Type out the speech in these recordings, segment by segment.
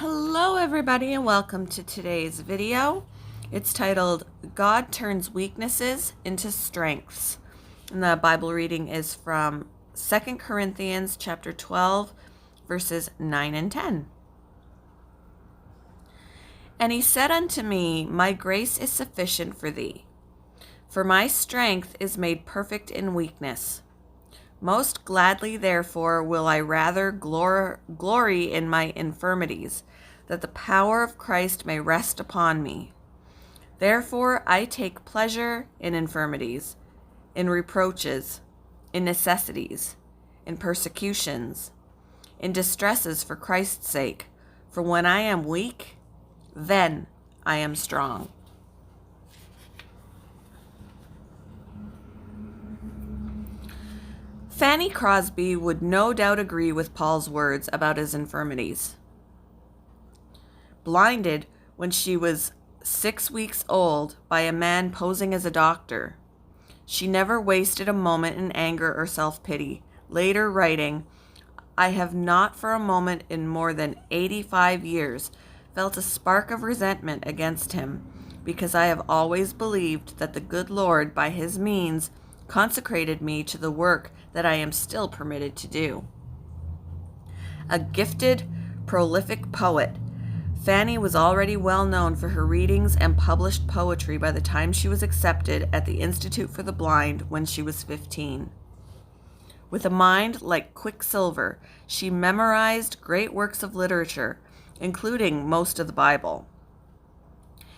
Hello everybody and welcome to today's video. It's titled, God Turns Weaknesses into Strengths. And the Bible reading is from 2 Corinthians chapter 12, verses 9 and 10. And he said unto me, My grace is sufficient for thee, for my strength is made perfect in weakness. Most gladly, therefore, will I rather glory in my infirmities, that the power of Christ may rest upon me. Therefore, I take pleasure in infirmities, in reproaches, in necessities, in persecutions, in distresses for Christ's sake. For when I am weak, then I am strong. Fanny Crosby would no doubt agree with Paul's words about his infirmities. Blinded when she was 6 weeks old by a man posing as a doctor, she never wasted a moment in anger or self-pity, later writing, I have not for a moment in more than 85 years felt a spark of resentment against him, because I have always believed that the good Lord, by his means, consecrated me to the work that I am still permitted to do. A gifted, prolific poet, Fanny was already well known for her readings and published poetry by the time she was accepted at the Institute for the Blind when she was 15. With a mind like quicksilver, she memorized great works of literature, including most of the Bible.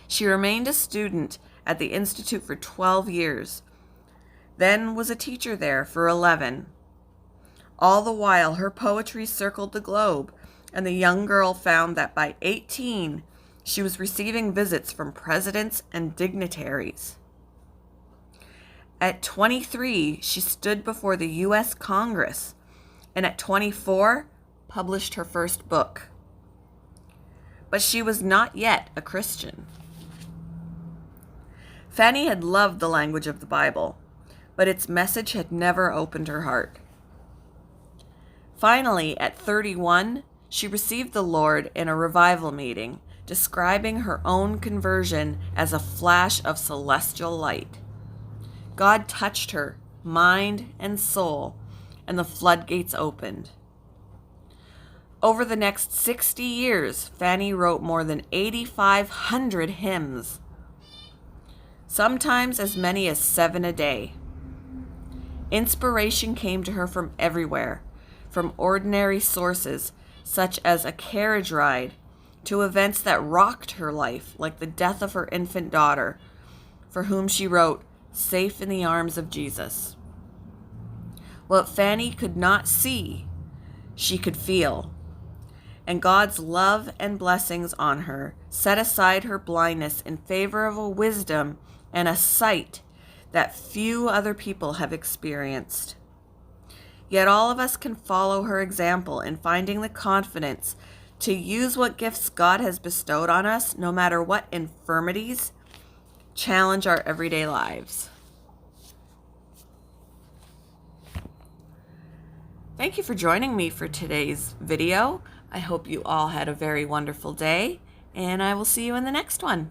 She remained a student at the Institute for 12 years, then was a teacher there for 11. All the while, her poetry circled the globe, and the young girl found that by 18, she was receiving visits from presidents and dignitaries. At 23, she stood before the U.S. Congress, and at 24, published her first book. But she was not yet a Christian. Fanny had loved the language of the Bible, but its message had never opened her heart. Finally, at 31, she received the Lord in a revival meeting, describing her own conversion as a flash of celestial light. God touched her mind and soul, and the floodgates opened. Over the next 60 years, Fanny wrote more than 8,500 hymns, sometimes as many as 7 a day. Inspiration came to her from everywhere, from ordinary sources such as a carriage ride to events that rocked her life, like the death of her infant daughter, for whom she wrote, Safe in the Arms of Jesus. What Fanny could not see, she could feel, and God's love and blessings on her set aside her blindness in favor of a wisdom and a sight that few other people have experienced. Yet all of us can follow her example in finding the confidence to use what gifts God has bestowed on us, no matter what infirmities challenge our everyday lives. Thank you for joining me for today's video. I hope you all had a very wonderful day, and I will see you in the next one.